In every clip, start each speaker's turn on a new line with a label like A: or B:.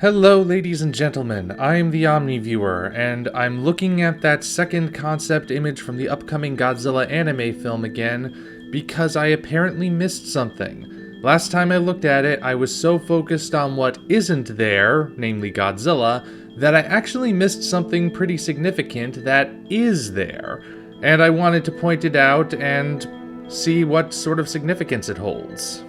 A: Hello ladies and gentlemen, I'm the Omniviewer, and I'm looking at that second concept image from the upcoming Godzilla anime film again, because I apparently missed something. Last time I looked at it, I was so focused on what isn't there, namely Godzilla, that I actually missed something pretty significant that is there. And I wanted to point it out and see what sort of significance it holds.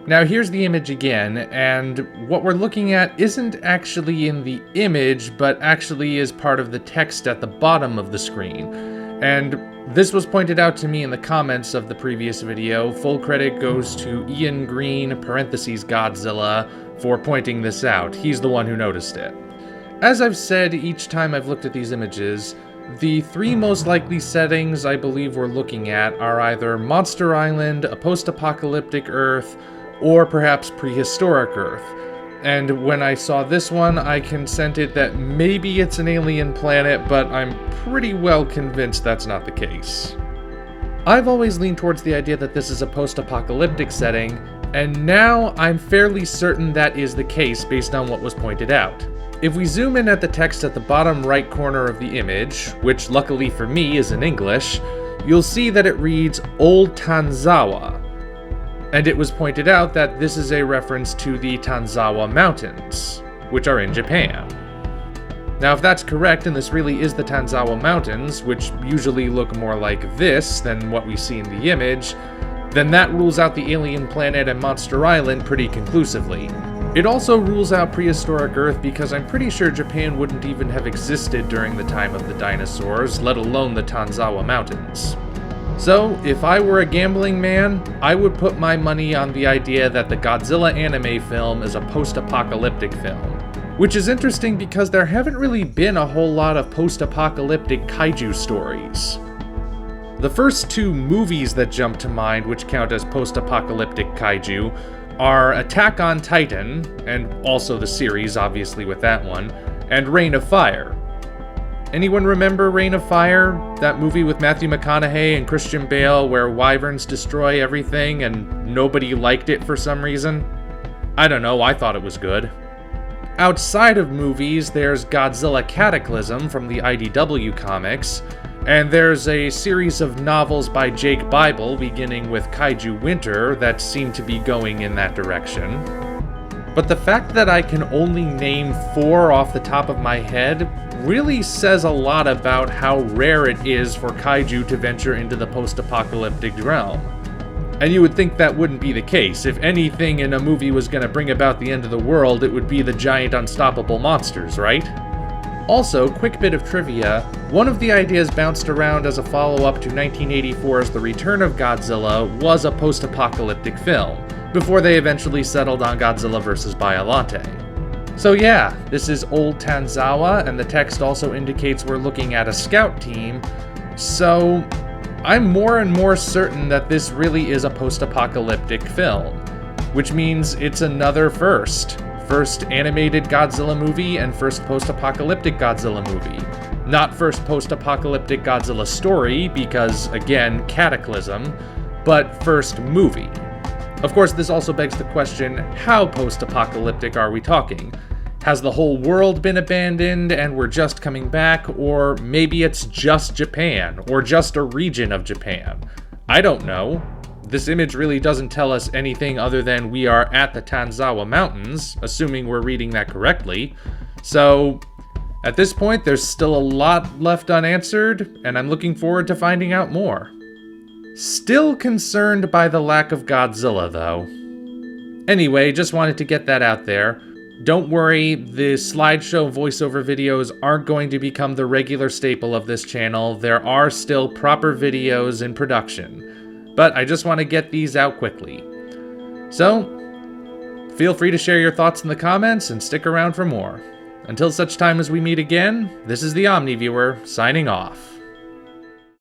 A: Now here's the image again, and what we're looking at isn't actually in the image, but actually is part of the text at the bottom of the screen. And this was pointed out to me in the comments of the previous video. Full credit goes to Ian Green, parentheses Godzilla, for pointing this out. He's the one who noticed it. As I've said each time I've looked at these images, the three most likely settings I believe we're looking at are either Monster Island, a post-apocalyptic Earth, or perhaps prehistoric Earth. And when I saw this one, I consented that maybe it's an alien planet, but I'm pretty well convinced that's not the case. I've always leaned towards the idea that this is a post-apocalyptic setting, and now I'm fairly certain that is the case based on what was pointed out. If we zoom in at the text at the bottom right corner of the image, which luckily for me is in English, you'll see that it reads Old Tanzawa. And it was pointed out that this is a reference to the Tanzawa Mountains, which are in Japan. Now if that's correct, and this really is the Tanzawa Mountains, which usually look more like this than what we see in the image, then that rules out the alien planet and Monster Island pretty conclusively. It also rules out prehistoric Earth because I'm pretty sure Japan wouldn't even have existed during the time of the dinosaurs, let alone the Tanzawa Mountains. So, if I were a gambling man, I would put my money on the idea that the Godzilla anime film is a post-apocalyptic film. Which is interesting because there haven't really been a whole lot of post-apocalyptic kaiju stories. The first two movies that jump to mind which count as post-apocalyptic kaiju are Attack on Titan, and also the series, obviously with that one, and Reign of Fire. Anyone remember Reign of Fire? That movie with Matthew McConaughey and Christian Bale where wyverns destroy everything and nobody liked it for some reason? I don't know, I thought it was good. Outside of movies, there's Godzilla Cataclysm from the IDW comics, and there's a series of novels by Jake Bible beginning with Kaiju Winter that seem to be going in that direction. But the fact that I can only name 4 off the top of my head really says a lot about how rare it is for kaiju to venture into the post-apocalyptic realm. And you would think that wouldn't be the case. If anything in a movie was going to bring about the end of the world, it would be the giant unstoppable monsters, right? Also, quick bit of trivia, one of the ideas bounced around as a follow-up to 1984's The Return of Godzilla was a post-apocalyptic film, before they eventually settled on Godzilla vs. Biollante. So yeah, this is Old Tanzawa, and the text also indicates we're looking at a scout team, so I'm more and more certain that this really is a post-apocalyptic film, which means it's another first. First animated Godzilla movie and first post-apocalyptic Godzilla movie. Not first post-apocalyptic Godzilla story, because again, Cataclysm, but first movie. Of course, this also begs the question, how post-apocalyptic are we talking? Has the whole world been abandoned and we're just coming back, or maybe it's just Japan, or just a region of Japan? I don't know. This image really doesn't tell us anything other than we are at the Tanzawa Mountains, assuming we're reading that correctly. So, at this point, there's still a lot left unanswered, and I'm looking forward to finding out more. Still concerned by the lack of Godzilla, though. Anyway, just wanted to get that out there. Don't worry, the slideshow voiceover videos aren't going to become the regular staple of this channel. There are still proper videos in production. But I just want to get these out quickly. So, feel free to share your thoughts in the comments and stick around for more. Until such time as we meet again, this is the Omniviewer, signing off.